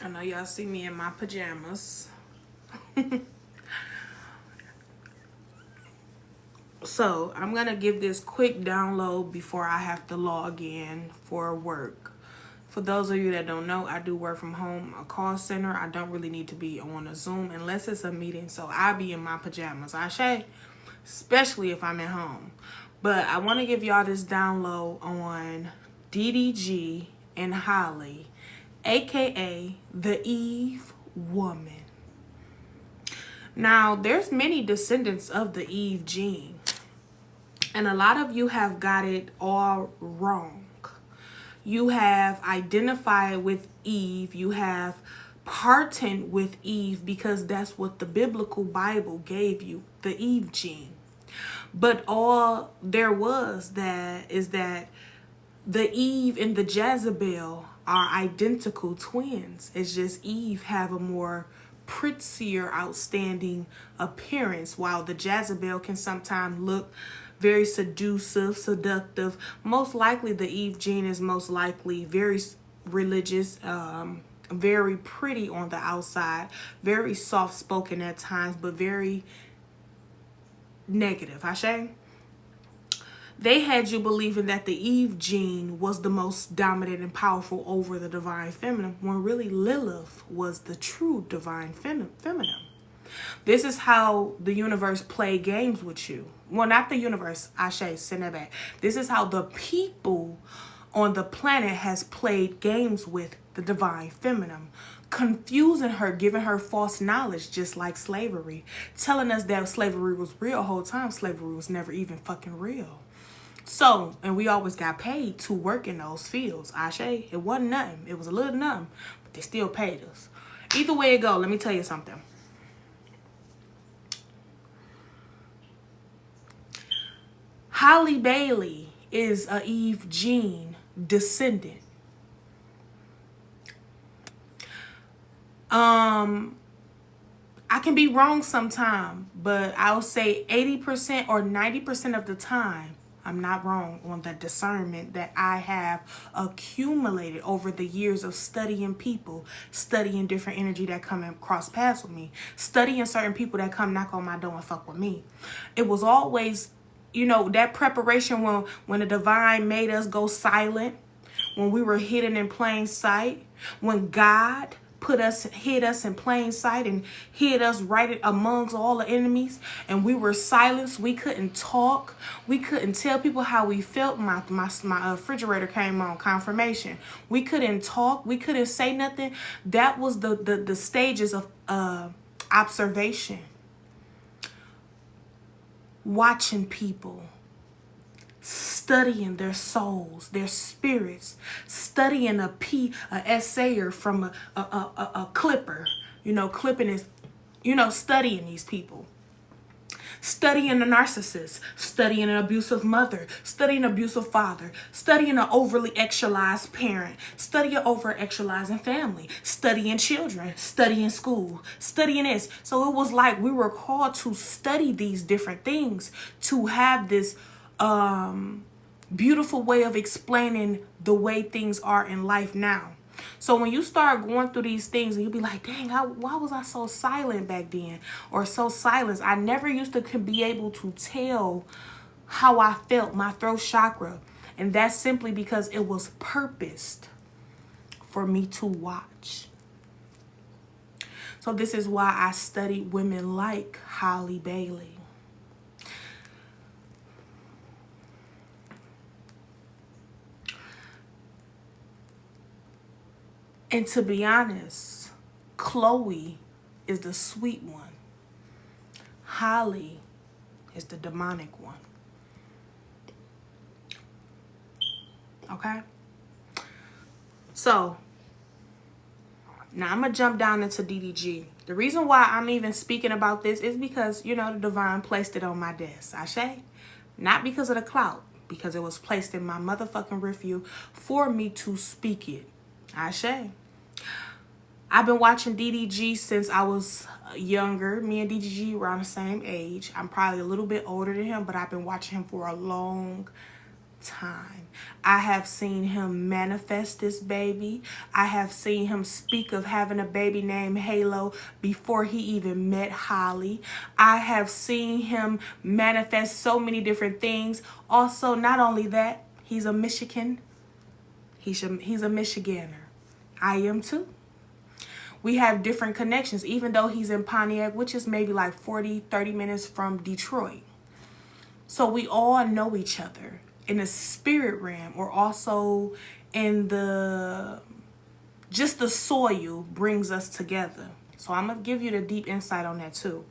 I know y'all see me in my pajamas. So I'm gonna give this quick download before I have to log in for work. For those of you that don't know, I do work from home, a call center. I don't really need to be on a Zoom unless it's a meeting. So I'll be in my pajamas, especially if I'm at home. But I want to give y'all this download on DDG and Halle, aka the Eve woman. Now, there's many descendants of the Eve gene, and a lot of you have got it all wrong. You have identified with Eve. You have partnered with Eve because that's what the biblical Bible gave you, the Eve gene. But all there was that is that the Eve and the Jezebel are identical twins. It's just Eve have a more prettier, outstanding appearance, while the Jezebel can sometimes look very seductive. Most likely the Eve gene is most likely very religious, very pretty on the outside, very soft-spoken at times, but very negative. They had you believing that the Eve gene was the most dominant and powerful over the divine feminine, when really Lilith was the true divine feminine. This is how the universe played games with you. Well, not the universe, send that back. This is how the people on the planet has played games with the divine feminine, confusing her, giving her false knowledge, just like slavery, telling us that slavery was real the whole time. Slavery was never even fucking real. So, and we always got paid to work in those fields. It wasn't nothing. It was a little nothing, but they still paid us. Either way it go, let me tell you something. Halle Bailey is a Eve gene descendant. I can be wrong sometime, but I'll say 80% or 90% of the time, I'm not wrong on the discernment that I have accumulated over the years of studying people, studying different energy that come and cross paths with me, studying certain people that come knock on my door and fuck with me. It was always, that preparation when the divine made us go silent, when we were hidden in plain sight, when God hid us in plain sight and hid us right amongst all the enemies, and we were silenced. We couldn't talk. We couldn't tell people how we felt. My refrigerator came on, confirmation. We couldn't talk. We couldn't say nothing. That was the stages of observation. Watching people, studying their souls, their spirits, studying a essayer from a clipper, clipping his, studying these people, studying a narcissist, studying an abusive mother, studying an abusive father, studying an overly actualized parent, studying an over actualizing family, studying children, studying school, studying this. So it was like we were called to study these different things, to have this beautiful way of explaining the way things are in life now. So when you start going through these things and you be like, dang, why was I so silent back then? Or so silenced? I never used to be able to tell how I felt, my throat chakra. And that's simply because it was purposed for me to watch. So this is why I study women like Halle Bailey. And to be honest, Chloe is the sweet one. Halle is the demonic one. Okay? So, now I'm going to jump down into DDG. The reason why I'm even speaking about this is because, the divine placed it on my desk. Not because of the clout, because it was placed in my motherfucking review for me to speak it. I've been watching DDG since I was younger. Me and DDG were on the same age. I'm probably a little bit older than him, but I've been watching him for a long time. I have seen him manifest this baby. I have seen him speak of having a baby named Halo before he even met Halle. I have seen him manifest so many different things. Also, not only that, he's a Michigan. He's a Michiganer. I am too. We have different connections, even though he's in Pontiac, which is maybe like 30 minutes from Detroit. So we all know each other in the spirit realm, or also in just the soil brings us together. So I'm going to give you the deep insight on that too.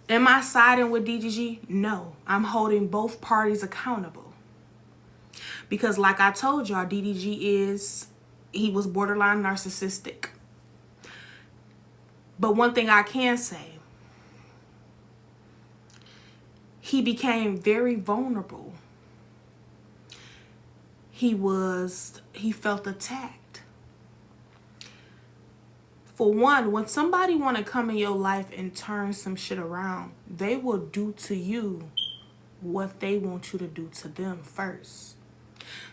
Am I siding with DDG? No, I'm holding both parties accountable. Because like I told y'all, he was borderline narcissistic. But one thing I can say, he became very vulnerable. He felt attacked. For one, when somebody want to come in your life and turn some shit around, they will do to you what they want you to do to them first.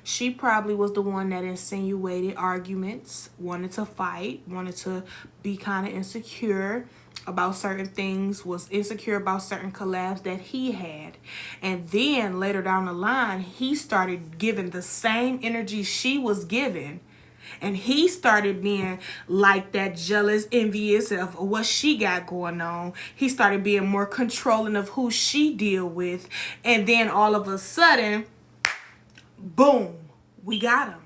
She probably was the one that insinuated arguments, wanted to fight, wanted to be kind of insecure about certain things, was insecure about certain collabs that he had. And then later down the line, he started giving the same energy she was giving. And he started being like that, jealous, envious of what she got going on. He started being more controlling of who she deal with. And then all of a sudden, boom, we got him.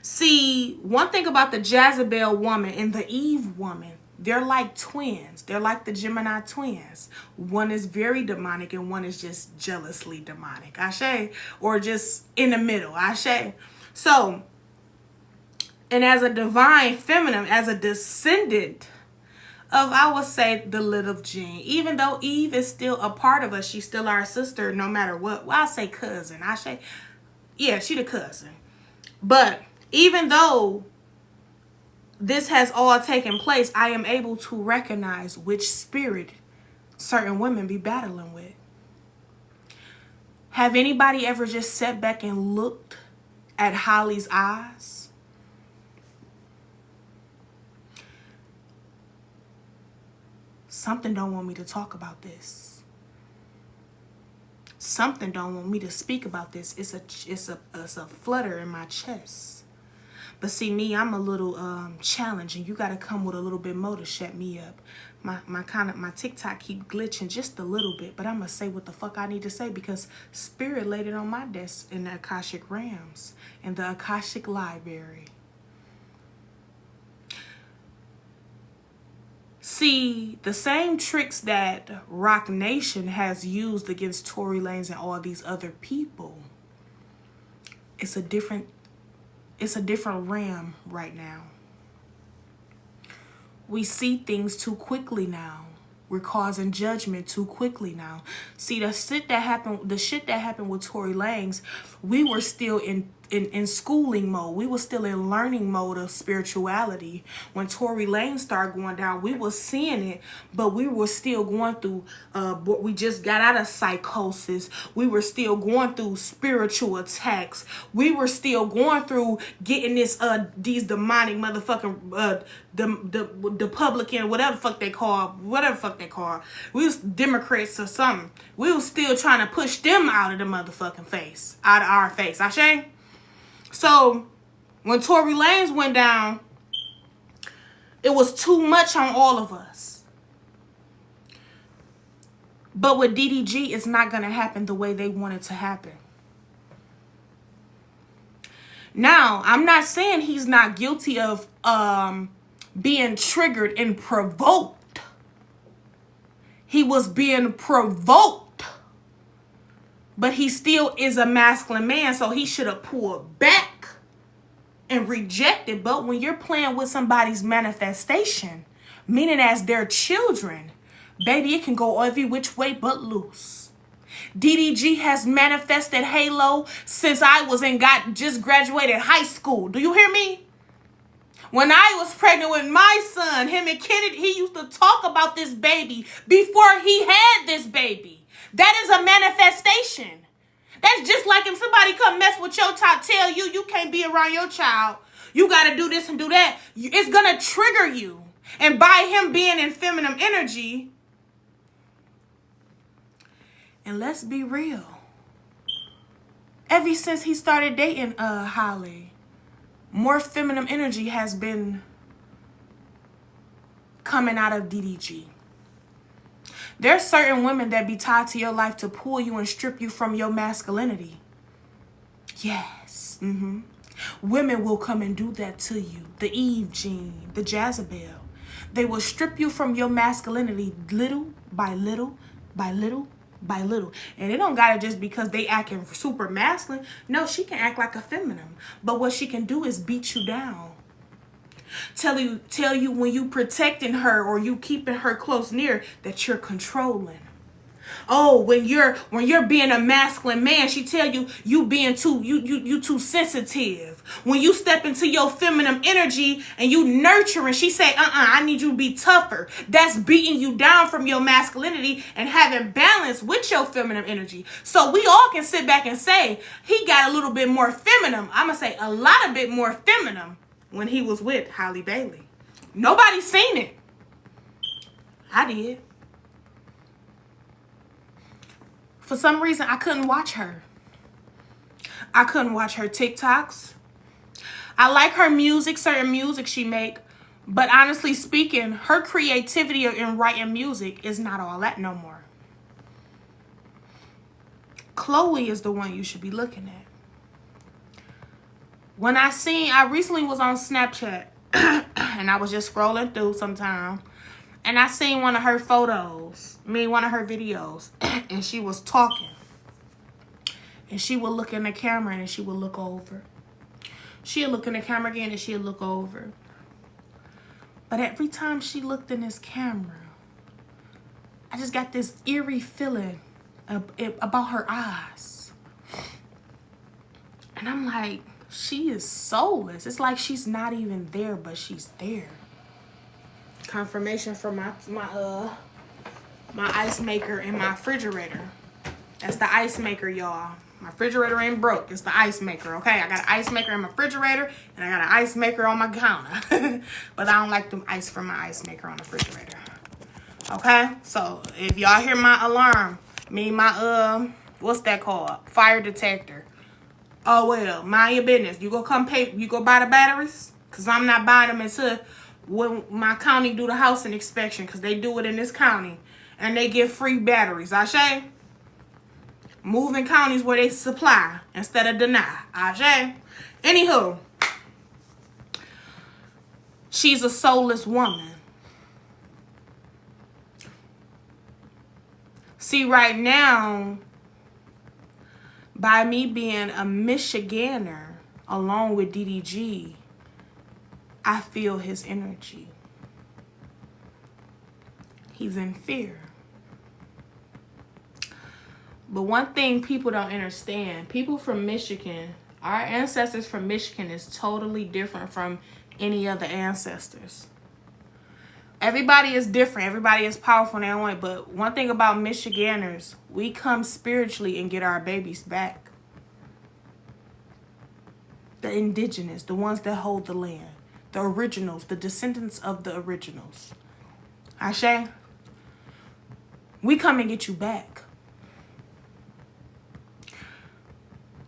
See, one thing about the Jezebel woman and the Eve woman, they're like twins. They're like the Gemini twins. One is very demonic and one is just jealously demonic. Ashe? Or just in the middle. Ashe? So, and as a divine feminine, as a descendant of, I would say, the little gene. Even though Eve is still a part of us, she's still our sister no matter what. Well, I'll say cousin. Ashe? Yeah, she the cousin. But even though this has all taken place, I am able to recognize which spirit certain women be battling with. Have anybody ever just sat back and looked at Halle's eyes? Something don't want me to talk about this. Something don't want me to speak about this. It's a flutter in my chest. But see, me, I'm a little challenging. You got to come with a little bit more to shut me up. My TikTok keep glitching just a little bit, but I'm going to say what the fuck I need to say because Spirit laid it on my desk in the Akashic Realms, in the Akashic Library. See, the same tricks that Rock Nation has used against Tory Lanez and all these other people, it's a different realm right now. We see things too quickly now. We're causing judgment too quickly now. See, the shit that happened with Tory Lanez, we were still in schooling mode. We were still in learning mode of spirituality. When Tory Lanez started going down, we were seeing it, but we were still going through, we just got out of psychosis. We were still going through spiritual attacks. We were still going through getting these demonic motherfucking, the Republican, whatever the fuck they call. We was Democrats or something. We was still trying to push them out of the motherfucking face, out of our face. Ashe? So, when Tory Lanez went down, it was too much on all of us. But with DDG, it's not going to happen the way they want it to happen. Now, I'm not saying he's not guilty of being triggered and provoked. He was being provoked. But he still is a masculine man, so he should have pulled back and rejected. But when you're playing with somebody's manifestation, meaning as their children, baby, it can go every which way but loose. DDG has manifested Halo since I just graduated high school. Do you hear me? When I was pregnant with my son, him and Kennedy, he used to talk about this baby before he had this baby. That is a manifestation. That's just like if somebody come mess with your child, tell you you can't be around your child. You got to do this and do that. It's going to trigger you. And by him being in feminine energy, and let's be real, ever since he started dating Halle, more feminine energy has been coming out of DDG. There's certain women that be tied to your life to pull you and strip you from your masculinity. Yes. Women will come and do that to you. The Eve gene, the Jezebel. They will strip you from your masculinity little by little by little by little. And it don't gotta just because they acting super masculine. No, she can act like a feminine. But what she can do is beat you down. Tell you when you protecting her or you keeping her close near that you're controlling. Oh, when you're being a masculine man, she tell you you being too sensitive. When you step into your feminine energy and you nurturing, she say, I need you to be tougher. That's beating you down from your masculinity and having balance with your feminine energy. So we all can sit back and say he got a little bit more feminine. I'm gonna say a lot of bit more feminine when he was with Halle Bailey. Nobody seen it. I did. For some reason, I couldn't watch her. I couldn't watch her TikToks. I like her music, certain music she make. But honestly speaking, her creativity in writing music is not all that no more. Chloe is the one you should be looking at. When I recently was on Snapchat and I was just scrolling through sometime and I seen one of her photos, one of her videos, and she was talking. And she would look in the camera and she would look over. She'd look in the camera again and she'd look over. But every time she looked in this camera, I just got this eerie feeling about her eyes. And I'm like, she is soulless. It's like she's not even there, but she's there. Confirmation from my ice maker in my refrigerator. That's the ice maker, y'all. My refrigerator ain't broke. It's the ice maker, okay? I got an ice maker in my refrigerator, and I got an ice maker on my counter. But I don't like them ice from my ice maker on the refrigerator. Okay? So, if y'all hear my alarm, my, what's that called? Fire detector. Oh, well, mind your business. You go buy the batteries? Because I'm not buying them until when my county do the housing inspection, because they do it in this county. And they give free batteries. Ashe? Moving counties where they supply instead of deny. Ashe? Anywho. She's a soulless woman. See, right now, by me being a Michiganer along with DDG, I feel his energy. He's in fear. But one thing people don't understand, people from Michigan, our ancestors from Michigan is totally different from any other ancestors. Everybody is different. Everybody is powerful in their own way. But one thing about Michiganders, we come spiritually and get our babies back. The indigenous, the ones that hold the land. The originals, the descendants of the originals. Ashe, we come and get you back.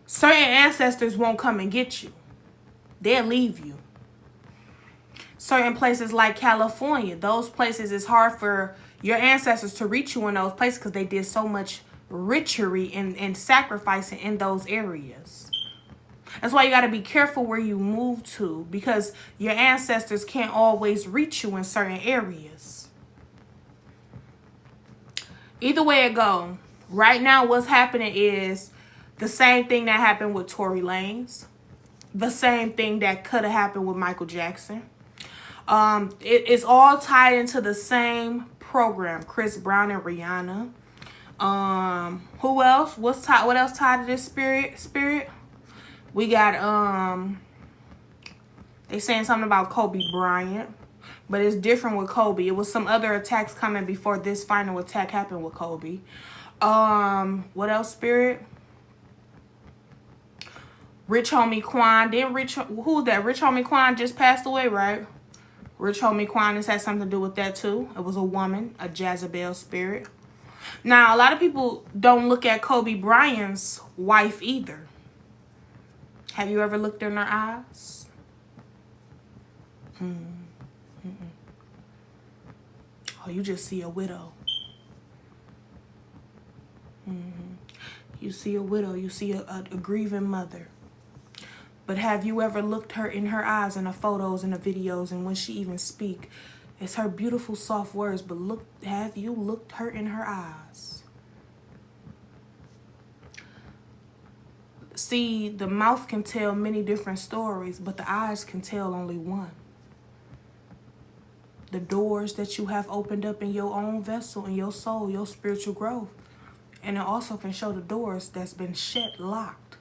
Certain ancestors won't come and get you. They'll leave you. Certain places like California, those places it's hard for your ancestors to reach you in those places because they did so much ritually and sacrificing in those areas. That's why you got to be careful where you move to, because your ancestors can't always reach you in certain areas. Either way it go, right now what's happening is the same thing that happened with Tory Lanez. The same thing that could have happened with Michael Jackson. It's all tied into the same program. Chris Brown and Rihanna. Who else? What else tied to this spirit? We got they saying something about Kobe Bryant, but it's different with Kobe. It was some other attacks coming before this final attack happened with Kobe. What else, Spirit? Rich homie Quan. Didn't who's that? Rich homie Quan just passed away, right? Rich homie Quan has had something to do with that too. It was a woman, a Jezebel spirit. Now, a lot of people don't look at Kobe Bryant's wife either. Have you ever looked in her eyes? Oh, you just see a widow. You see a widow. You see a grieving mother. But have you ever looked her in her eyes in the photos and the videos and when she even speak? It's her beautiful soft words, but have you looked her in her eyes? See, the mouth can tell many different stories, but the eyes can tell only one. The doors that you have opened up in your own vessel, in your soul, your spiritual growth. And it also can show the doors that's been shut, locked.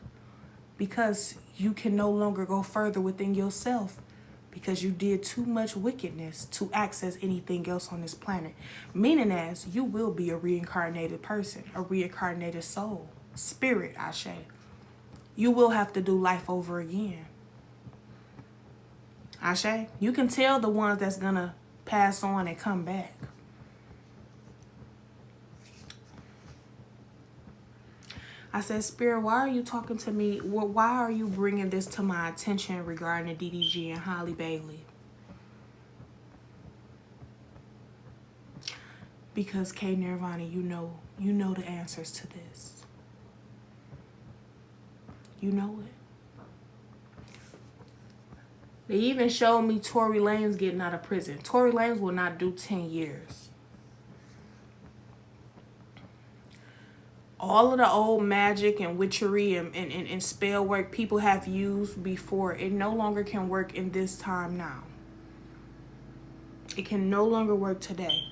Because you can no longer go further within yourself. Because you did too much wickedness to access anything else on this planet. Meaning as you will be a reincarnated person, a reincarnated soul. Spirit, I say. You will have to do life over again. Ashe, you can tell the ones that's gonna pass on and come back. I said, Spirit, why are you talking to me? Why are you bringing this to my attention regarding the DDG and Halle Bailey? Because K Nirvana, you know the answers to this. You know it. They even showed me Tory Lanez getting out of prison. Tory Lanez will not do 10 years. All of the old magic and witchery and spell work people have used before, it no longer can work in this time now. It can no longer work today.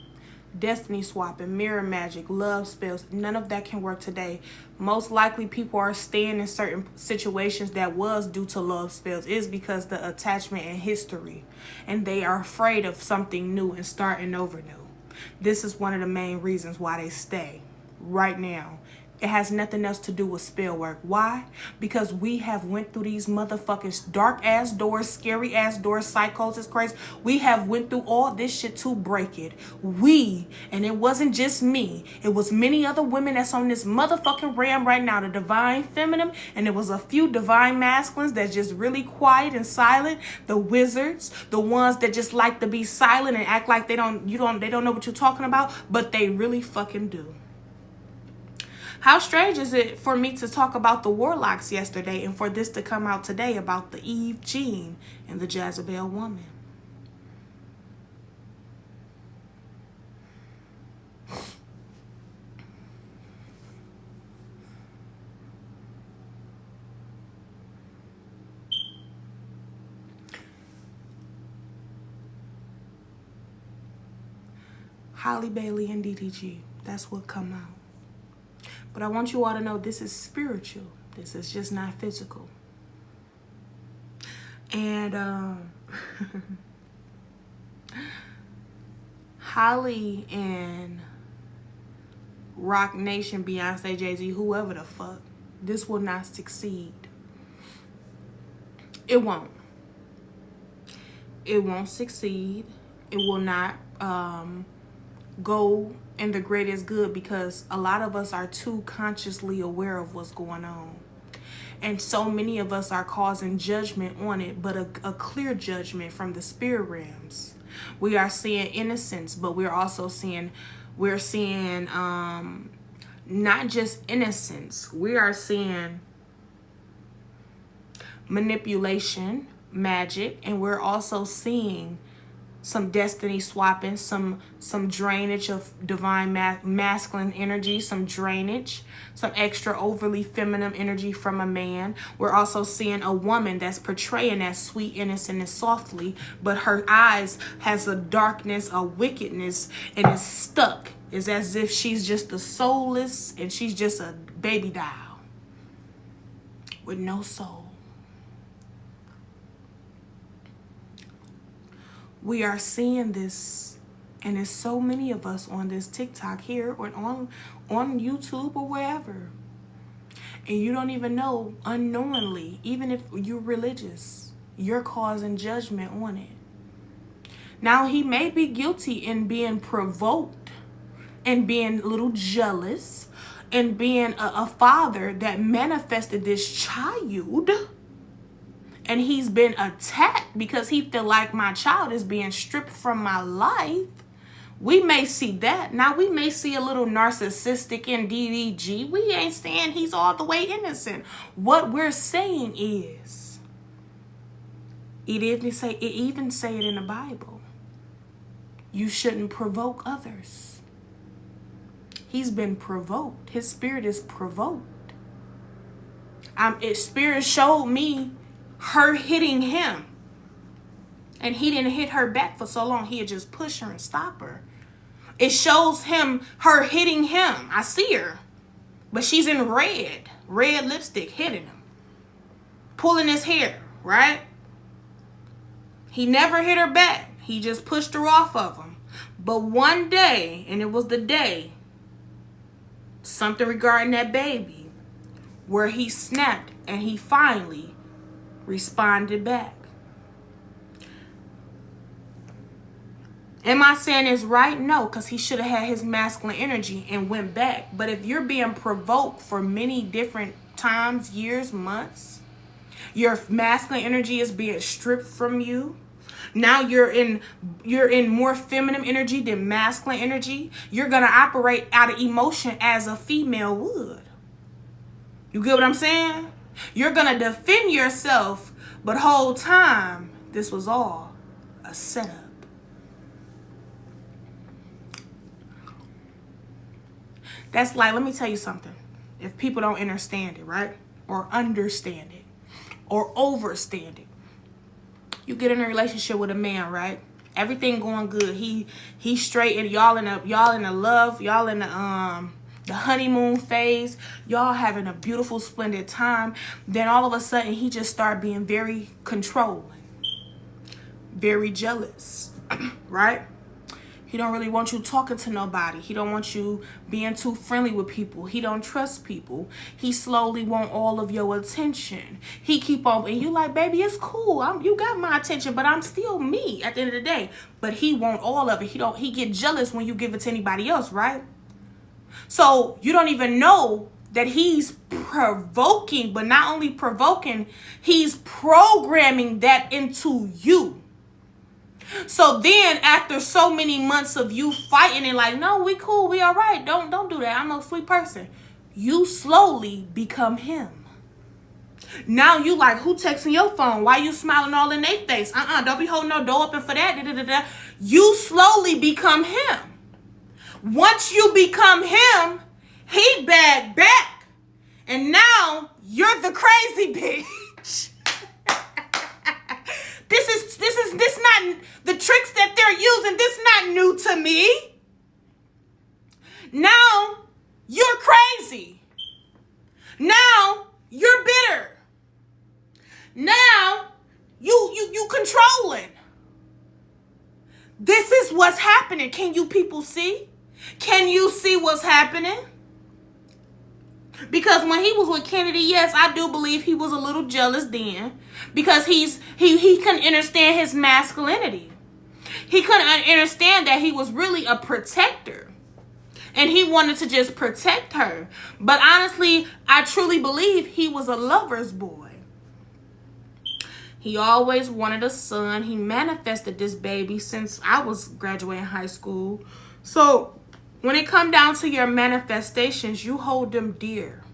Destiny swapping, mirror magic, love spells, none of that can work today. Most likely people are staying in certain situations that was due to love spells. It's because the attachment and history. And they are afraid of something new and starting over new. This is one of the main reasons why they stay right now. It has nothing else to do with spell work. Why? Because we have went through these motherfucking dark ass doors, scary ass doors, psychosis, crazy. We have went through all this shit to break it. And it wasn't just me. It was many other women that's on this motherfucking ram right now. The divine feminine, and it was a few divine masculines that's just really quiet and silent. The wizards, the ones that just like to be silent and act like they don't know what you're talking about, but they really fucking do. How strange is it for me to talk about the warlocks yesterday and for this to come out today about the Eve gene and the Jezebel woman? Halle Bailey and DDG, that's what come out. But I want you all to know this is spiritual. This is just not physical. And Halle and Rock Nation, Beyonce, Jay-Z, whoever the fuck, this will not succeed. It won't. It won't succeed. It will not go in the greatest good because a lot of us are too consciously aware of what's going on. And so many of us are causing judgment on it, but a clear judgment from the spirit realms. We are seeing innocence, but we're also seeing, not just innocence. We are seeing manipulation, magic, and we're also seeing some destiny swapping, some drainage of divine masculine energy, some drainage, some extra overly feminine energy from a man. We're also seeing a woman that's portraying that sweet, innocent, and softly, but her eyes has a darkness, a wickedness, and it's stuck. It's as if she's just a soulless and she's just a baby doll with no soul. We are seeing this And there's so many of us on this TikTok here or on YouTube or wherever. And you don't even know, unknowingly, even if you're religious, you're causing judgment on it. Now, he may be guilty in being provoked and being a little jealous and being a father that manifested this child. And he's been attacked because he feel like my child is being stripped from my life. We may see that. Now, we may see a little narcissistic in DDG. We ain't saying he's all the way innocent. What we're saying is, it even say it in the Bible. You shouldn't provoke others. He's been provoked. His spirit is provoked. His spirit showed me her hitting him. And he didn't hit her back for so long. He'd just push her and stop her. It shows her hitting him. I see her. But she's in red lipstick, hitting him. Pulling his hair, right? He never hit her back. He just pushed her off of him. But one day, and it was the day, something regarding that baby, where he snapped and he finally responded back. Am I saying it's right? No, because he should have had his masculine energy and went back. But if you're being provoked for many different times, years, months, your masculine energy is being stripped from you. Now you're in more feminine energy than masculine energy. You're going to operate out of emotion as a female would. You get what I'm saying? You're going to defend yourself, but whole time, this was all a setup. That's like, let me tell you something. If people don't understand it, right? Or understand it. Or overstand it. You get in a relationship with a man, right? Everything going good. He's straight and y'all in the love, y'all in the honeymoon phase. Y'all having a beautiful, splendid time. Then all of a sudden he just started being very controlling. Very jealous. Right? He don't really want you talking to nobody. He don't want you being too friendly with people. He don't trust people. He slowly want all of your attention. He keep on, and you like, baby, it's cool. You got my attention, but I'm still me at the end of the day. But he want all of it. He get jealous when you give it to anybody else, right? So you don't even know that he's provoking, but not only provoking, he's programming that into you. So then after so many months of you fighting and like, no, we cool, we all right. Don't do that. I'm a sweet person. You slowly become him. Now you like, who texting your phone? Why you smiling all in their face? Don't be holding no door open for that. You slowly become him. Once you become him, he back. And now you're the crazy bitch. This not the tricks that they're using. This not new to me. Now you're crazy. Now you're bitter. Now you controlling. This is what's happening. Can you people see? Can you see what's happening? Because when he was with Kennedy, yes, I do believe he was a little jealous then. Because he couldn't understand his masculinity. He couldn't understand that he was really a protector. And he wanted to just protect her. But honestly, I truly believe he was a lover's boy. He always wanted a son. He manifested this baby since I was graduating high school. So when it comes down to your manifestations, you hold them dear.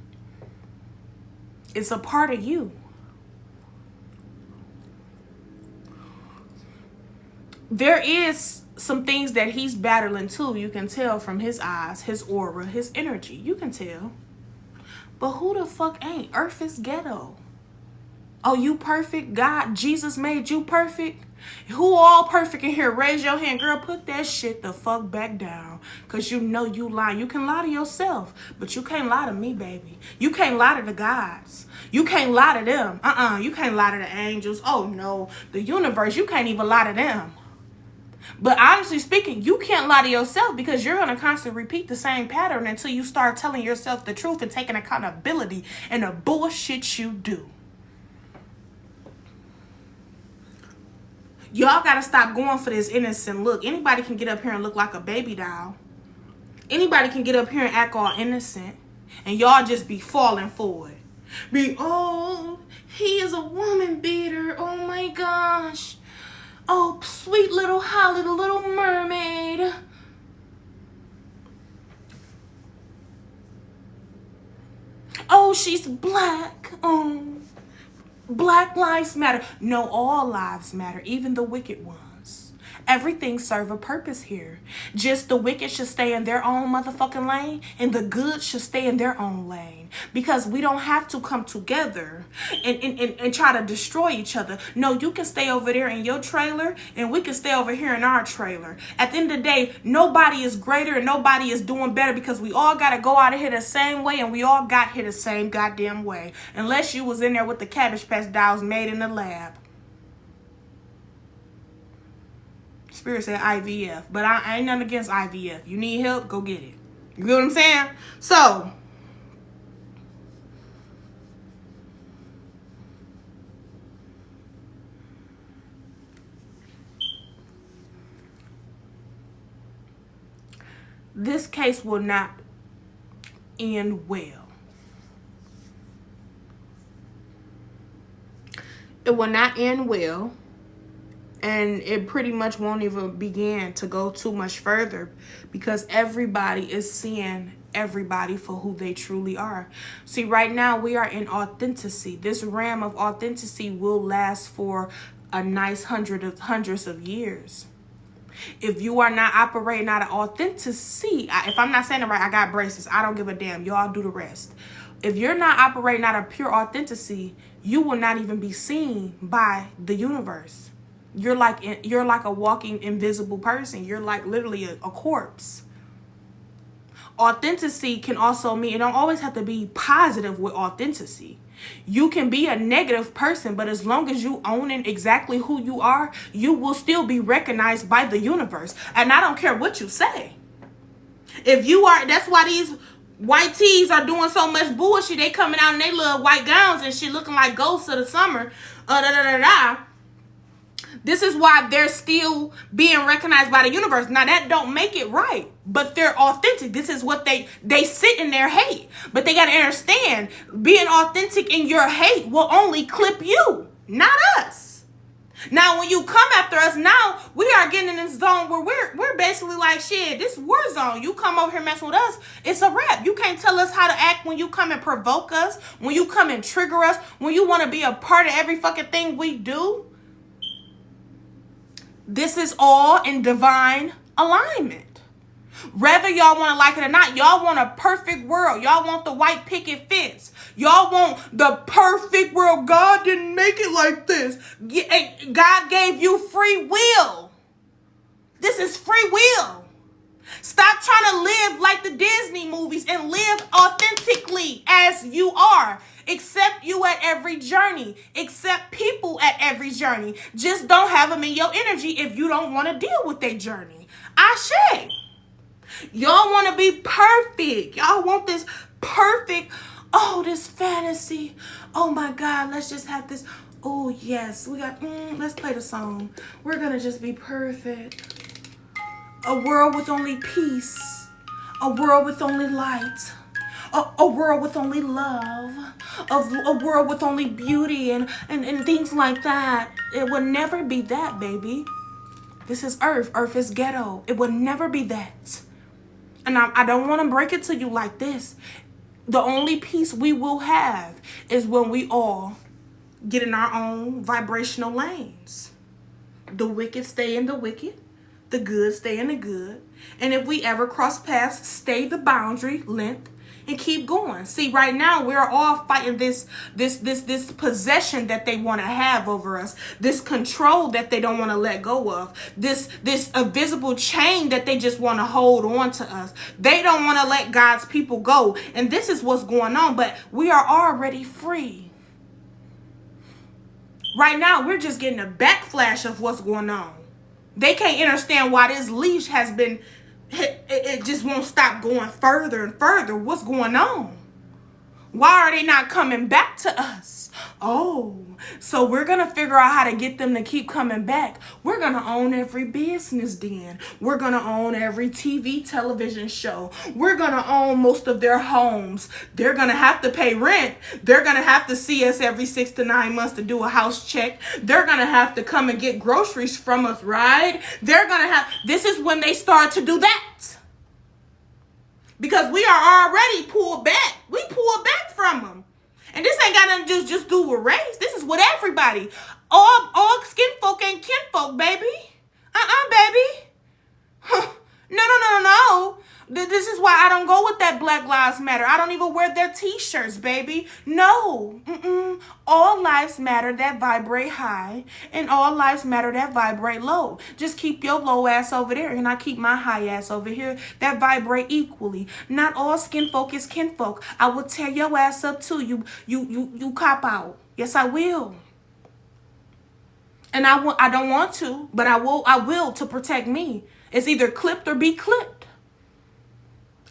It's a part of you. There is some things that he's battling too. You can tell from his eyes, his aura, his energy. You can tell. But who the fuck ain't? Earth is ghetto. Oh, you perfect? God, Jesus made you perfect? Who all perfect in here? Raise your hand. Girl, put that shit the fuck back down. Because you know you lying. You can lie to yourself. But you can't lie to me, baby. You can't lie to the gods. You can't lie to them. You can't lie to the angels. Oh, no. The universe, you can't even lie to them. But honestly speaking, you can't lie to yourself because you're going to constantly repeat the same pattern until you start telling yourself the truth and taking accountability in the bullshit you do. Y'all got to stop going for this innocent look. Anybody can get up here and look like a baby doll. Anybody can get up here and act all innocent. And y'all just be falling for it. Oh, he is a woman beater. Oh my gosh. Oh, sweet little Halle, the little mermaid. Oh, she's black. Oh, Black lives matter. No, all lives matter, even the wicked ones. Everything serve a purpose here. Just the wicked should stay in their own motherfucking lane, and the good should stay in their own lane. Because we don't have to come together and try to destroy each other. No, you can stay over there in your trailer, and we can stay over here in our trailer. At the end of the day, nobody is greater and nobody is doing better because we all got to go out of here the same way, and we all got here the same goddamn way. Unless you was in there with the Cabbage Patch dolls made in the lab. Spirit said IVF, but I ain't nothing against IVF. You need help, go get it. You know what I'm saying? So, this case will not end well. It will not end well. And it pretty much won't even begin to go too much further because everybody is seeing everybody for who they truly are. See, right now we are in authenticity. This realm of authenticity will last for a nice hundreds of years. If you are not operating out of authenticity, if I'm not saying it right, I got braces. I don't give a damn. Y'all do the rest. If you're not operating out of pure authenticity, you will not even be seen by the universe. You're like a walking invisible person. You're like literally a corpse. Authenticity can also mean, it don't always have to be positive with authenticity. You can be a negative person, but as long as you owning exactly who you are, you will still be recognized by the universe. And I don't care what you say. If you are, that's why these white tees are doing so much bullshit. They coming out in their little white gowns and shit looking like ghosts of the summer. This is why they're still being recognized by the universe. Now, that don't make it right, but they're authentic. This is what they sit in their hate. But they got to understand, being authentic in your hate will only clip you, not us. Now, when you come after us, now we are getting in this zone where we're basically like, shit, this war zone. You come over here messing with us, it's a wrap. You can't tell us how to act when you come and provoke us, when you come and trigger us, when you want to be a part of every fucking thing we do. This is all in divine alignment. Whether y'all want to like it or not, y'all want a perfect world. Y'all want the white picket fence. Y'all want the perfect world. God didn't make it like this. God gave you free will. This is free will. Stop trying to live like the Disney movies and live authentically as you are. Accept you at every journey. Accept people at every journey. Just don't have them in your energy if you don't want to deal with their journey. Ashe. Y'all want to be perfect. Y'all want this perfect, this fantasy. Oh my God, let's just have this. Oh yes, we got, let's play the song. We're going to just be perfect. A world with only peace. A world with only light. A world with only love. A world with only beauty and things like that. It will never be that, baby. This is Earth. Earth is ghetto. It will never be that. And I don't want to break it to you like this. The only peace we will have is when we all get in our own vibrational lanes. The wicked stay in the wicked. The good stay in the good. And if we ever cross paths, stay the boundary length and keep going. See, right now we're all fighting this possession that they want to have over us, this control that they don't want to let go of, this invisible chain that they just want to hold on to us. They don't want to let God's people go. And this is what's going on, but we are already free. Right now, we're just getting a backflash of what's going on. They can't understand why this leash has been, it just won't stop going further and further. What's going on? Why are they not coming back to us? Oh, so we're going to figure out how to get them to keep coming back. We're going to own every business then. We're going to own every television show. We're going to own most of their homes. They're going to have to pay rent. They're going to have to see us every 6 to 9 months to do a house check. They're going to have to come and get groceries from us, right? This is when they start to do that. Because we are already pulled back. We pulled back from them. And this ain't got nothing to just do with race. This is with everybody. All skin folk ain't kinfolk, baby. Baby. No. This is why I don't go with that Black Lives Matter. I don't even wear their t-shirts, baby. No. All lives matter that vibrate high, and all lives matter that vibrate low. Just keep your low ass over there, and I keep my high ass over here that vibrate equally. Not all skin folk is kinfolk. I will tear your ass up too. You cop out. Yes, I will. And I don't want to, but I will to protect me. It's either clipped or be clipped.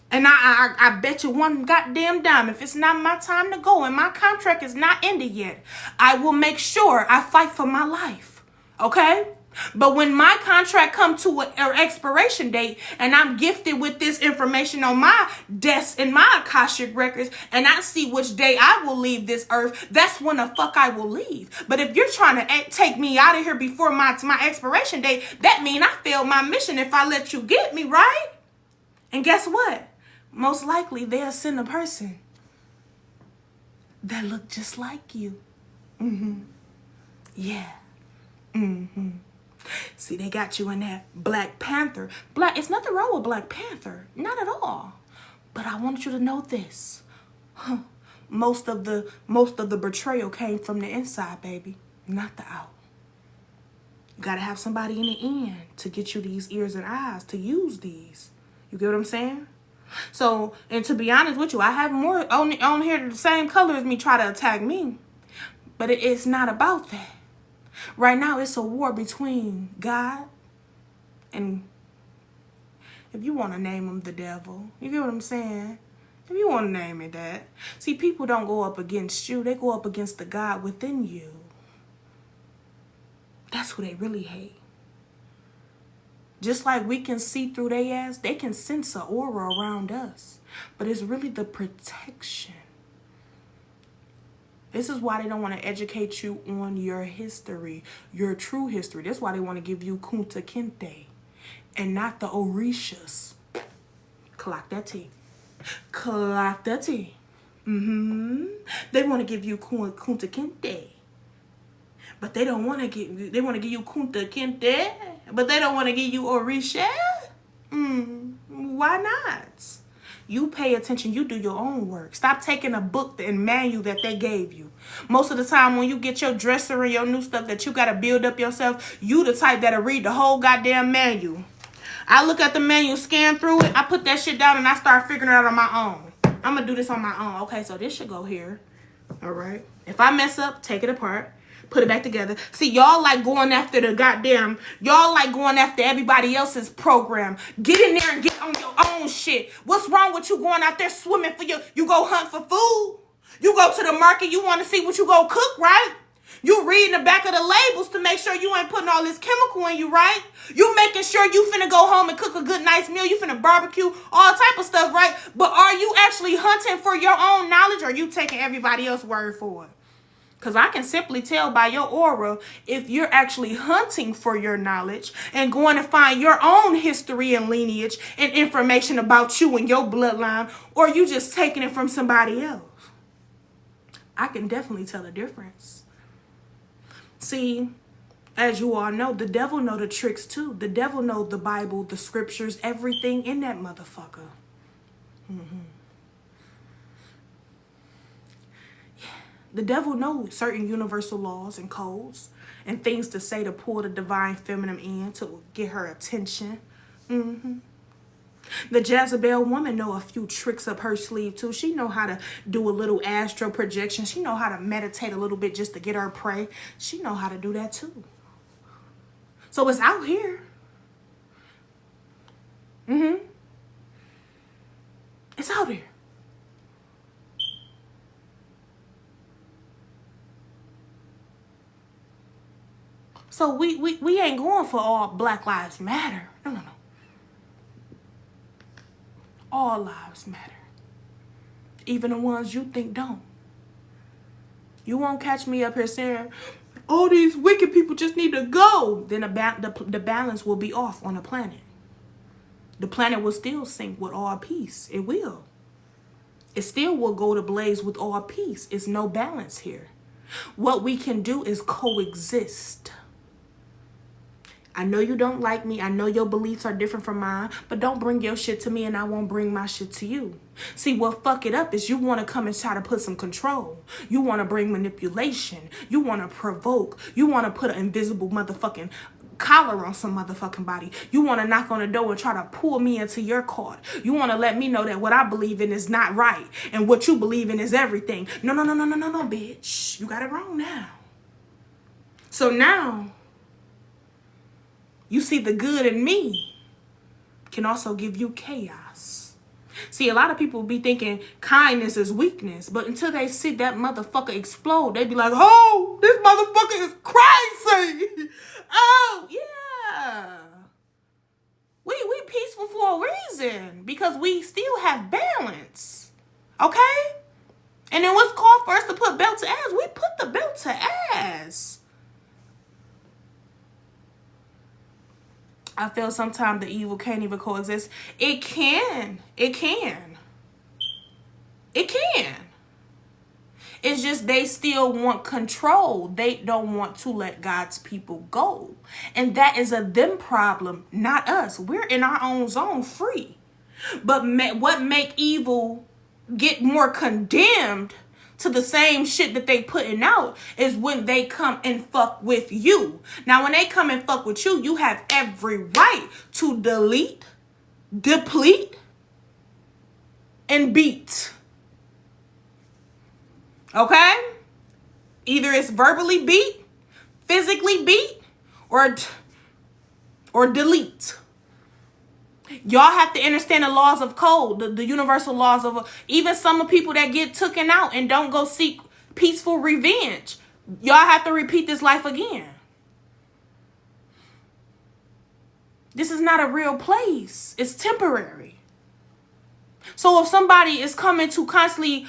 And I bet you one goddamn dime, if it's not my time to go and my contract is not ended yet, I will make sure I fight for my life. Okay? But when my contract comes to an expiration date and I'm gifted with this information on my desk in my Akashic records and I see which day I will leave this earth, that's when the fuck I will leave. But if you're trying to take me out of here before my expiration date, that means I failed my mission if I let you get me, right? And guess what? Most likely they'll send a person that look just like you. Yeah. See, they got you in that Black Panther. It's nothing wrong with Black Panther. Not at all. But I want you to know this. Most of the betrayal came from the inside, baby. Not the out. You gotta have somebody in the end to get you these ears and eyes to use these. You get what I'm saying? So, and to be honest with you, I have more on here the same color as me try to attack me. But it's not about that. Right now, it's a war between God and, if you want to name him, the devil. You get what I'm saying? If you want to name it that. See, people don't go up against you. They go up against the God within you. That's who they really hate. Just like we can see through their ass, they can sense an aura around us. But it's really the protection. This is why they don't want to educate you on your history, your true history. That's why they want to give you Kunta Kinte and not the Orishas. Clock that T. Clock that T. They want to give you Kunta Kinte. But they don't want to give, they want to give you Kunta Kinte, but they don't want to give you Orisha. Why not? You pay attention. You do your own work. Stop taking a book and manual that they gave you. Most of the time when you get your dresser and your new stuff that you got to build up yourself, you the type that'll read the whole goddamn manual. I look at the manual, scan through it, I put that shit down and I start figuring it out on my own. I'm going to do this on my own. Okay, so this should go here. All right. If I mess up, take it apart. Put it back together. See, y'all like going after y'all like going after everybody else's program. Get in there and get on your own shit. What's wrong with you going out there swimming for you go hunt for food? You go to the market, you want to see what you go cook, right? You reading the back of the labels to make sure you ain't putting all this chemical in you, right? You making sure you finna go home and cook a good, nice meal. You finna barbecue, all type of stuff, right? But are you actually hunting for your own knowledge, or are you taking everybody else's word for it? Because I can simply tell by your aura if you're actually hunting for your knowledge and going to find your own history and lineage and information about you and your bloodline, or you just taking it from somebody else. I can definitely tell the difference. See, as you all know, the devil know the tricks too. The devil know the Bible, the scriptures, everything in that motherfucker. The devil knows certain universal laws and codes and things to say to pull the divine feminine in to get her attention. The Jezebel woman know a few tricks up her sleeve too. She know how to do a little astral projection. She know how to meditate a little bit just to get her prey. She know how to do that too. So it's out here. It's out there. So we ain't going for all Black Lives Matter. No. All lives matter. Even the ones you think don't. You won't catch me up here saying, all these wicked people just need to go. Then the balance will be off on the planet. The planet will still sink with all peace. It will. It still will go to blaze with all peace. It's no balance here. What we can do is coexist. I know you don't like me. I know your beliefs are different from mine, but don't bring your shit to me and I won't bring my shit to you. See, what fuck it up is you want to come and try to put some control. You want to bring manipulation. You want to provoke. You want to put an invisible motherfucking collar on some motherfucking body. You want to knock on the door and try to pull me into your court. You want to let me know that what I believe in is not right and what you believe in is everything. No, bitch. You got it wrong now. So now, you see the good in me can also give you chaos. See, a lot of people be thinking kindness is weakness, but until they see that motherfucker explode, they be like, oh, this motherfucker is crazy. Oh, yeah. We peaceful for a reason because we still have balance. Okay? And then what's called for us to put belt to ass, we put the belt to ass. I feel sometimes the evil can't even coexist. It can. It's just they still want control. They don't want to let God's people go. And that is a them problem, not us. We're in our own zone free. But what make evil get more condemned to the same shit that they putting out is when they come and fuck with you. Now, when they come and fuck with you, you have every right to delete, deplete, and beat. Okay? Either it's verbally beat, physically beat, or delete. Y'all have to understand the laws of code, the universal laws of even some of people that get taken out and don't go seek peaceful revenge. Y'all have to repeat this life again. This is not a real place. It's temporary. So if somebody is coming to constantly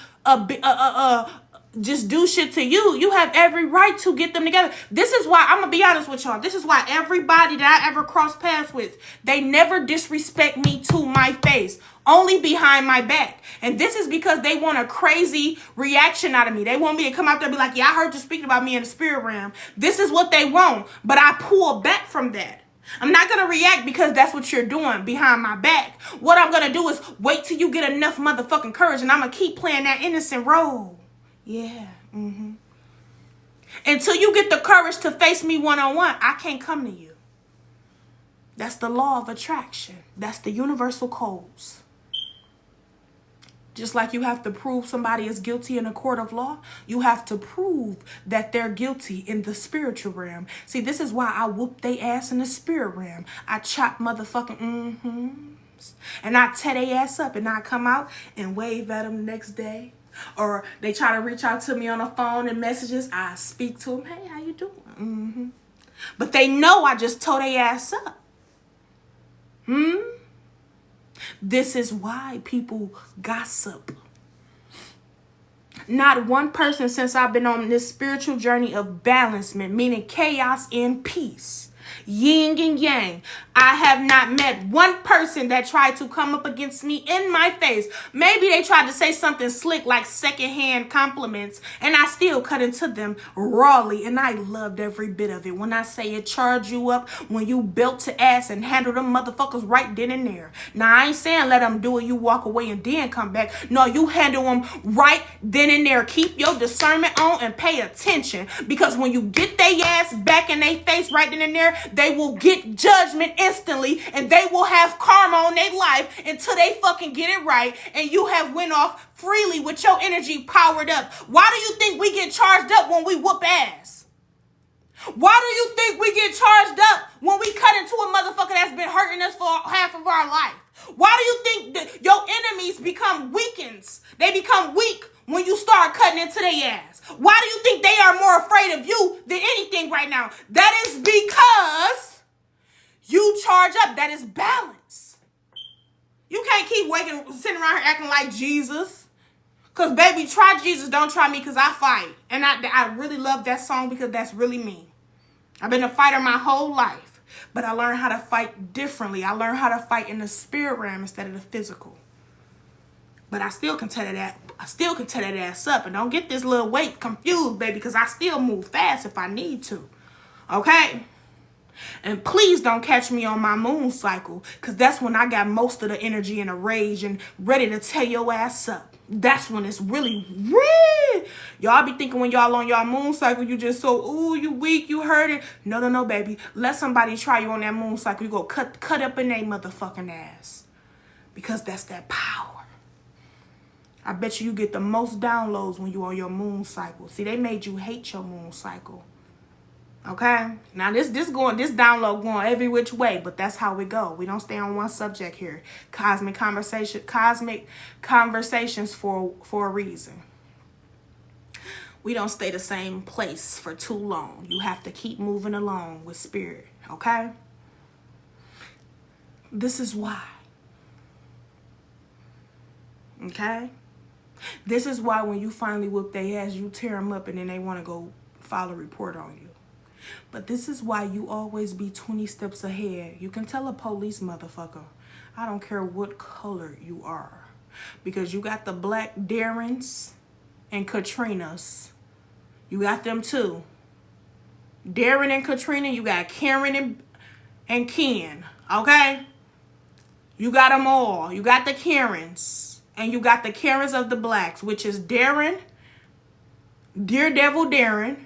just do shit to you, you have every right to get them together. This is why, I'm going to be honest with y'all. This is why everybody that I ever crossed paths with, they never disrespect me to my face, only behind my back. And this is because they want a crazy reaction out of me. They want me to come out there and be like, yeah, I heard you speaking about me in the spirit realm. This is what they want, but I pull back from that. I'm not going to react because that's what you're doing behind my back. What I'm going to do is wait till you get enough motherfucking courage and I'm going to keep playing that innocent role. Yeah. Until you get the courage to face me one-on-one, I can't come to you. That's the law of attraction. That's the universal codes. Just like you have to prove somebody is guilty in a court of law, you have to prove that they're guilty in the spiritual realm. See, this is why I whoop they ass in the spirit realm. I chop motherfucking and I tear they ass up and I come out and wave at them the next day. Or they try to reach out to me on the phone and messages. I speak to them. Hey, how you doing? But they know I just tore their ass up. This is why people gossip. Not one person since I've been on this spiritual journey of balancement, meaning chaos and peace, yin and yang. I have not met one person that tried to come up against me in my face. Maybe they tried to say something slick like secondhand compliments, and I still cut into them rawly, and I loved every bit of it. When I say it charge you up, when you belt to ass and handle them motherfuckers right then and there. Now, I ain't saying let them do it, you walk away and then come back. No, you handle them right then and there. Keep your discernment on and pay attention, because when you get their ass back in their face right then and there, they will get judgment instantly, and they will have karma on their life until they fucking get it right, and you have went off freely with your energy powered up. Why do you think we get charged up when we whoop ass? Why do you think we get charged up when we cut into a motherfucker that's been hurting us for half of our life? Why do you think that your enemies become weakens? They become weak when you start cutting into their ass. Why do you think they are more afraid of you than anything right now? That is because you charge up. That is balance. You can't keep sitting around here acting like Jesus. Because, baby, try Jesus, don't try me, because I fight. And I really love that song because that's really me. I've been a fighter my whole life. But I learned how to fight differently. I learned how to fight in the spirit realm instead of the physical. But I still can tear that. I still can tear that ass up. And don't get this little weight confused, baby, because I still move fast if I need to. Okay? And please don't catch me on my moon cycle, because that's when I got most of the energy and the rage and ready to tear your ass up. That's when it's really. Y'all be thinking when y'all on y'all moon cycle, you just so, ooh, you weak, you hurt it. No, baby. Let somebody try you on that moon cycle. You go cut up in their motherfucking ass. Because that's that power. I bet you get the most downloads when you on your moon cycle. See, they made you hate your moon cycle. Okay, now this download going every which way, but that's how we go. We don't stay on one subject here. Cosmic conversations for a reason. We don't stay the same place for too long. You have to keep moving along with spirit. Okay, this is why. Okay, this is why when you finally whoop their ass, you tear them up, and then they want to go file a report on you. But this is why you always be 20 steps ahead. You can tell a police motherfucker, I don't care what color you are. Because you got the black Darrens and Katrinas. You got them too. Darren and Katrina, you got Karen and Ken. Okay? You got them all. You got the Karens. And you got the Karens of the blacks, which is Darren, Daredevil Darren.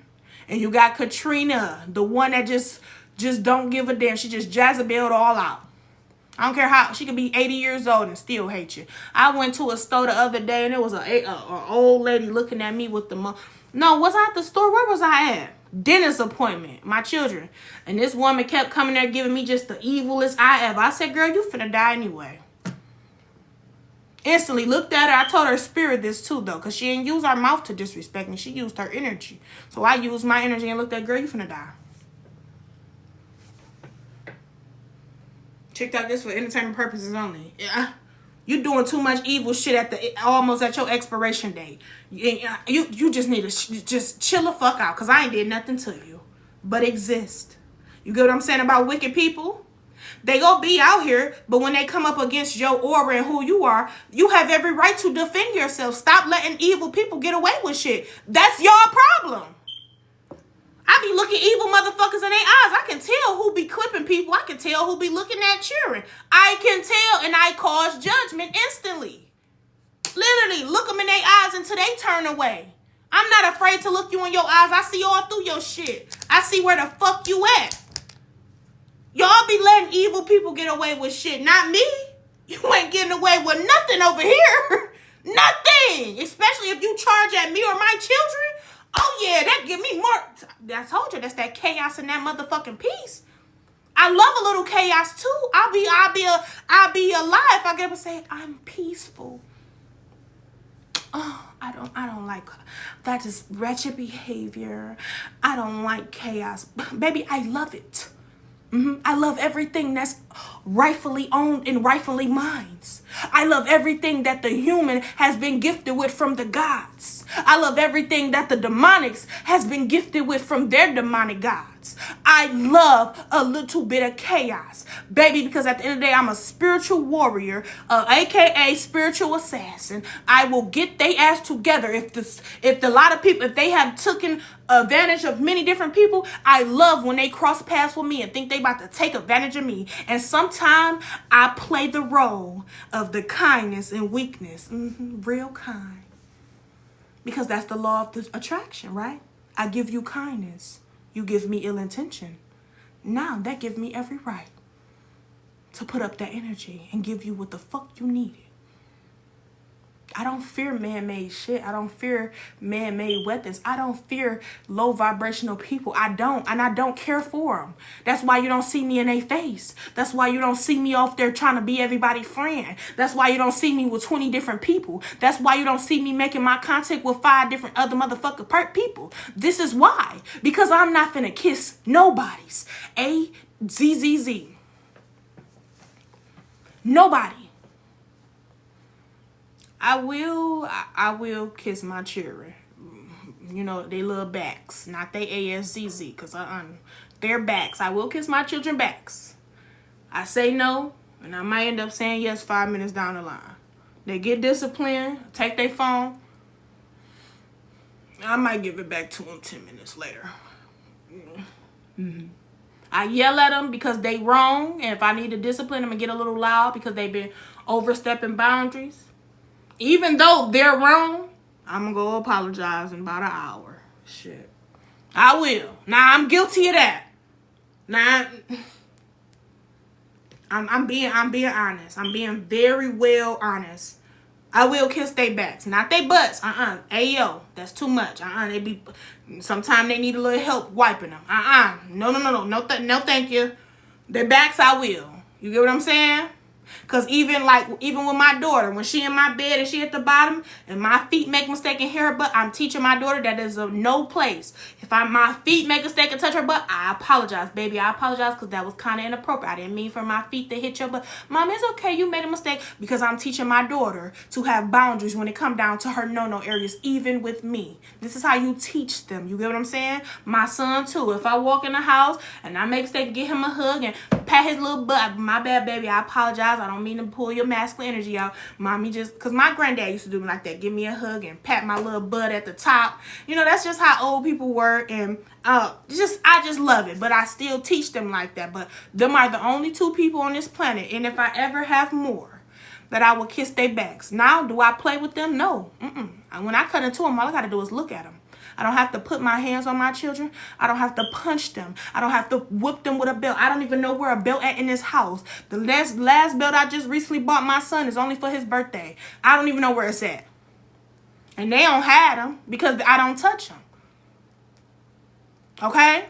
And you got Katrina, the one that just don't give a damn. She just Jezebel'd all out. I don't care how. She could be 80 years old and still hate you. I went to a store the other day, and there was a old lady looking at me with the... No, was I at the store? Where was I at? Dentist appointment. My children. And this woman kept coming there giving me just the evilest eye ever. I said, girl, you finna die anyway. Instantly looked at her. I told her spirit this too, though, because she didn't use her mouth to disrespect me. She used her energy. So I used my energy and looked at, girl, you finna die. Checked out this for entertainment purposes only. Yeah. You doing too much evil shit almost at your expiration date. You just need to just chill the fuck out, because I ain't did nothing to you but exist. You get what I'm saying about wicked people? They gonna be out here, but when they come up against your aura and who you are, you have every right to defend yourself. Stop letting evil people get away with shit. That's your problem. I be looking evil motherfuckers in their eyes. I can tell who be clipping people. I can tell who be looking at cheering. I can tell, and I cause judgment instantly. Literally, look them in their eyes until they turn away. I'm not afraid to look you in your eyes. I see all through your shit. I see where the fuck you at. Y'all be letting evil people get away with shit. Not me. You ain't getting away with nothing over here. Nothing. Especially if you charge at me or my children. Oh, yeah, that give me more. I told you, that's that chaos and that motherfucking peace. I love a little chaos, too. I'll be alive if I get up and say, I'm peaceful. Oh, I don't like that is wretched behavior. I don't like chaos. Baby, I love it. I love everything that's rightfully owned and rightfully mine. I love everything that the human has been gifted with from the gods. I love everything that the demonics has been gifted with from their demonic gods. I love a little bit of chaos, baby, because at the end of the day, I'm a spiritual warrior, aka spiritual assassin. I will get they ass together if a lot of people, if they have taken advantage of many different people. I love when they cross paths with me and think they about to take advantage of me. And sometimes I play the role of the kindness and weakness, real kind, because that's the law of the attraction, right? I give you kindness. You give me ill intention. Now that gives me every right to put up that energy and give you what the fuck you needed. I don't fear man-made shit. I don't fear man-made weapons. I don't fear low vibrational people. I don't. And I don't care for them. That's why you don't see me in their face. That's why you don't see me off there trying to be everybody's friend. That's why you don't see me with 20 different people. That's why you don't see me making my contact with 5 different other motherfucker people. This is why. Because I'm not finna kiss nobody's. A-Z-Z-Z. Nobody. I will kiss my children. You know, they little backs. Not they ASZZ, because their backs. I will kiss my children backs. I say no, and I might end up saying yes 5 minutes down the line. They get disciplined, take their phone. I might give it back to them 10 minutes later. I yell at them because they wrong, and if I need to discipline them and get a little loud because they've been overstepping boundaries, even though they're wrong, I'm gonna go apologize in about an hour. Shit. I will. Now, I'm guilty of that. Now, I'm being honest. I'm being very well honest. I will kiss they backs, not they butts. Ayo, that's too much. They be, sometimes they need a little help wiping them. No, thank you. Their backs, I will. You get what I'm saying? Because even with my daughter, when she in my bed and she at the bottom and my feet make a mistake and hit her butt, I'm teaching my daughter that there's no place. If my feet make a mistake and touch her butt, I apologize, baby. I apologize because that was kind of inappropriate. I didn't mean for my feet to hit your butt. Mom, it's okay. You made a mistake. Because I'm teaching my daughter to have boundaries when it come down to her no-no areas, even with me. This is how you teach them. You get what I'm saying? My son, too. If I walk in the house and I make a mistake, get him a hug and pat his little butt. My bad, baby. I apologize. I don't mean to pull your masculine energy out. Mommy just, because my granddad used to do me like that. Give me a hug and pat my little butt at the top. You know, that's just how old people were. And I just love it. But I still teach them like that. But them are the only 2 people on this planet. And if I ever have more, that I will kiss their backs. Now, do I play with them? No. When I cut into them, all I got to do is look at them. I don't have to put my hands on my children. I don't have to punch them. I don't have to whip them with a belt. I don't even know where a belt at in this house. The last belt I just recently bought my son is only for his birthday. I don't even know where it's at. And they don't have them because I don't touch them. Okay?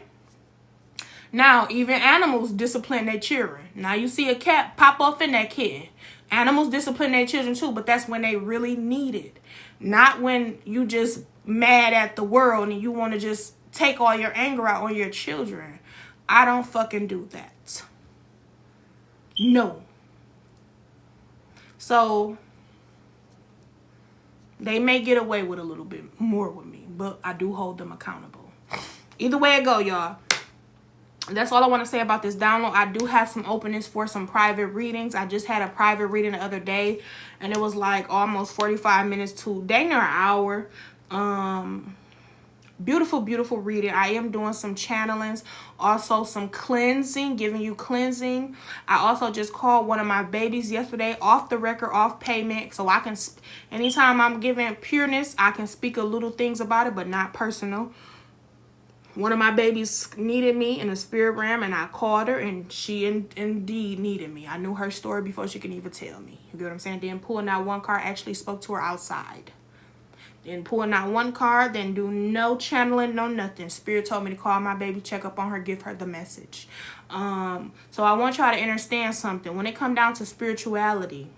Now, even animals discipline their children. Now, you see a cat pop off in that kitten. Animals discipline their children too, but that's when they really need it. Not when you just mad at the world and you want to just take all your anger out on your children. I don't fucking do that. No. So, they may get away with a little bit more with me, but I do hold them accountable. Either way it go, y'all. That's all I want to say about this download. I do have some openings for some private readings. I just had a private reading the other day, and it was like almost 45 minutes to dang near an hour. Beautiful reading. I am doing some channelings, also some cleansing, giving you cleansing. I also just called one of my babies yesterday off the record, off payment, so I can, anytime I'm giving pureness, I can speak a little things about it, but not personal. One of my babies needed me in the spirit realm, and I called her, and she indeed needed me. I knew her story before she could even tell me. You get what I'm saying? Then pulling out one card, actually spoke to her outside. Then pulling out one card, then do no channeling, no nothing. Spirit told me to call my baby, check up on her, give her the message. So I want y'all to understand something. When it comes down to spirituality,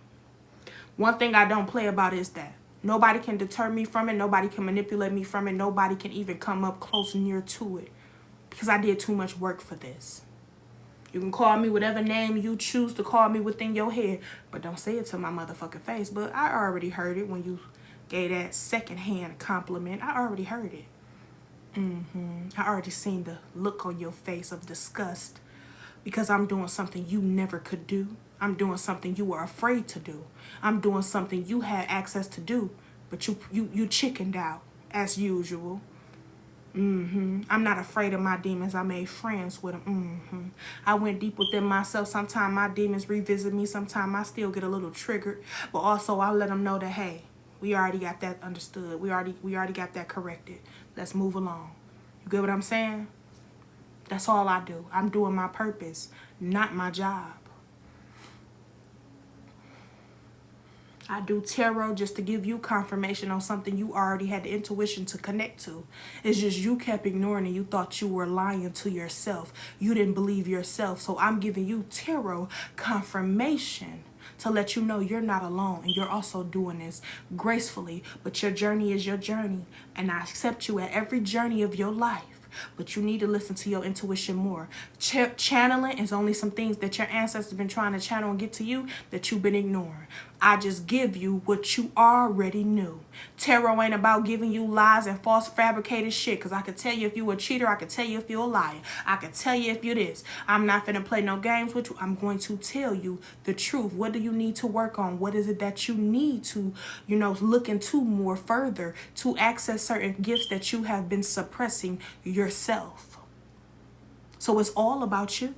one thing I don't play about is that nobody can deter me from it. Nobody can manipulate me from it. Nobody can even come up close near to it. Because I did too much work for this. You can call me whatever name you choose to call me within your head. But don't say it to my motherfucking face. But I already heard it when you gave that secondhand compliment. I already heard it. I already seen the look on your face of disgust. Because I'm doing something you never could do. I'm doing something you were afraid to do. I'm doing something you had access to do, but you chickened out, as usual. I'm not afraid of my demons. I made friends with them. I went deep within myself. Sometimes my demons revisit me. Sometimes I still get a little triggered. But also, I let them know that, hey, we already got that understood. We already got that corrected. Let's move along. You get what I'm saying? That's all I do. I'm doing my purpose, not my job. I do tarot just to give you confirmation on something you already had the intuition to connect to. It's just you kept ignoring it. You thought you were lying to yourself. You didn't believe yourself. So I'm giving you tarot confirmation to let you know you're not alone, and you're also doing this gracefully. But your journey is your journey, and I accept you at every journey of your life. But you need to listen to your intuition more. Channeling is only some things that your ancestors have been trying to channel and get to you that you've been ignoring. I just give you what you already knew. Tarot ain't about giving you lies and false fabricated shit. Because I can tell you if you a cheater. I can tell you if you're a liar. I can tell you if you're this. I'm not finna play no games with you. I'm going to tell you the truth. What do you need to work on? What is it that you need to, look into more further to access certain gifts that you have been suppressing yourself? So it's all about you.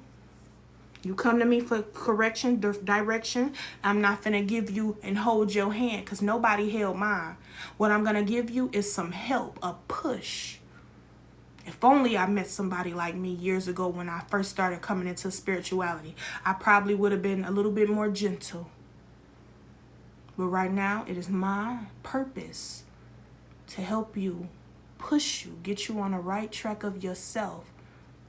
You come to me for correction, direction. I'm not finna give you and hold your hand because nobody held mine. What I'm going to give you is some help, a push. If only I met somebody like me years ago when I first started coming into spirituality, I probably would have been a little bit more gentle. But right now, it is my purpose to help you, push you, get you on the right track of yourself,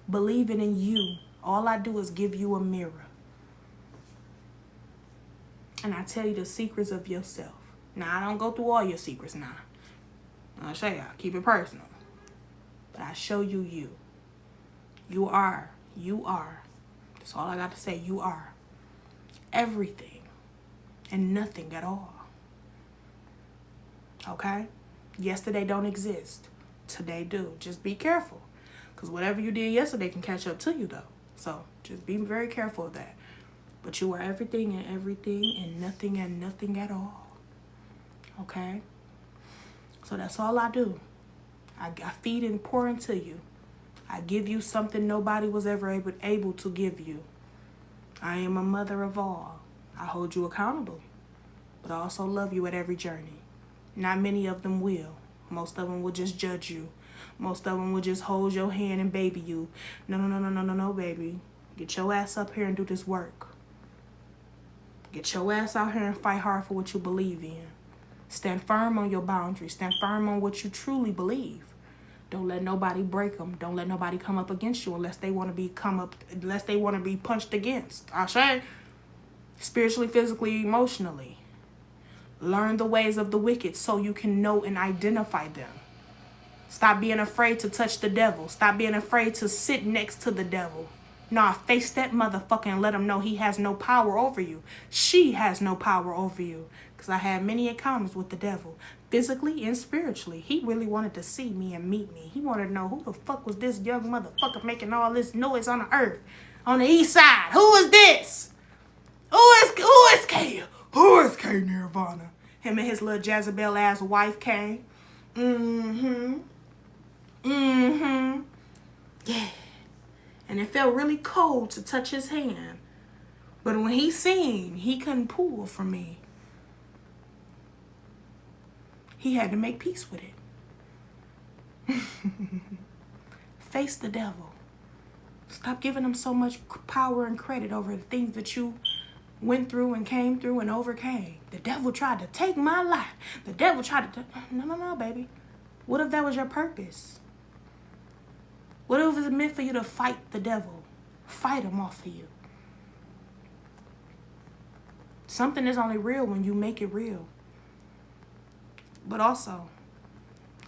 believing in you. All I do is give you a mirror. And I tell you the secrets of yourself. Now, I don't go through all your secrets now. I'll show you. Keep it personal. But I show you you. You are. You are. That's all I got to say. You are. Everything. And nothing at all. Okay? Yesterday don't exist. Today do. Just be careful. Because whatever you did yesterday can catch up to you, though. So just be very careful of that. But you are everything and nothing at all. Okay? So that's all I do. I feed and pour into you. I give you something nobody was ever able to give you. I am a mother of all. I hold you accountable. But I also love you at every journey. Not many of them will. Most of them will just judge you. Most of them will just hold your hand and baby you. No, baby. Get your ass up here and do this work. Get your ass out here and fight hard for what you believe in. Stand firm on your boundaries. Stand firm on what you truly believe. Don't let nobody break them. Don't let nobody come up against you unless they want to be punched against. I say, spiritually, physically, emotionally. Learn the ways of the wicked so you can know and identify them. Stop being afraid to touch the devil. Stop being afraid to sit next to the devil. Nah, face that motherfucker and let him know he has no power over you. She has no power over you. Because I had many encounters with the devil, physically and spiritually. He really wanted to see me and meet me. He wanted to know who the fuck was this young motherfucker making all this noise on the earth, on the east side. Who is this? Who is K? Who is K Nirvana? Him and his little Jezebel ass wife came. Yeah. And it felt really cold to touch his hand. But when he seen, he couldn't pull from me. He had to make peace with it. Face the devil. Stop giving him so much power and credit over the things that you went through and came through and overcame. The devil tried to take my life. The devil tried to... No, baby. What if that was your purpose? What if it was meant for you to fight the devil? Fight him off of you. Something is only real when you make it real. But also,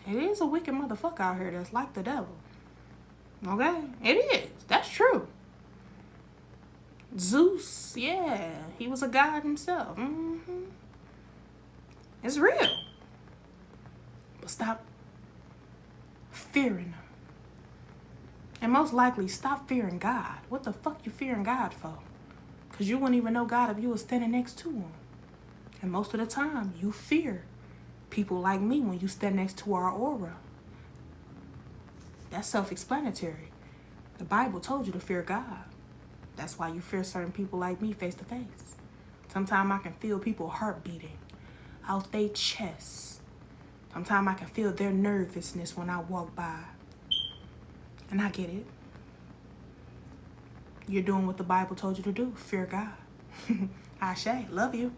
it is a wicked motherfucker out here that's like the devil. Okay? It is. That's true. Zeus, yeah. He was a god himself. It's real. But stop fearing him. And most likely, stop fearing God. What the fuck you fearing God for? Because you wouldn't even know God if you was standing next to him. And most of the time, you fear people like me when you stand next to our aura. That's self-explanatory. The Bible told you to fear God. That's why you fear certain people like me face to face. Sometimes I can feel people heart beating out their chests. Sometimes I can feel their nervousness when I walk by. And I get it. You're doing what the Bible told you to do. Fear God. Ashe, love you.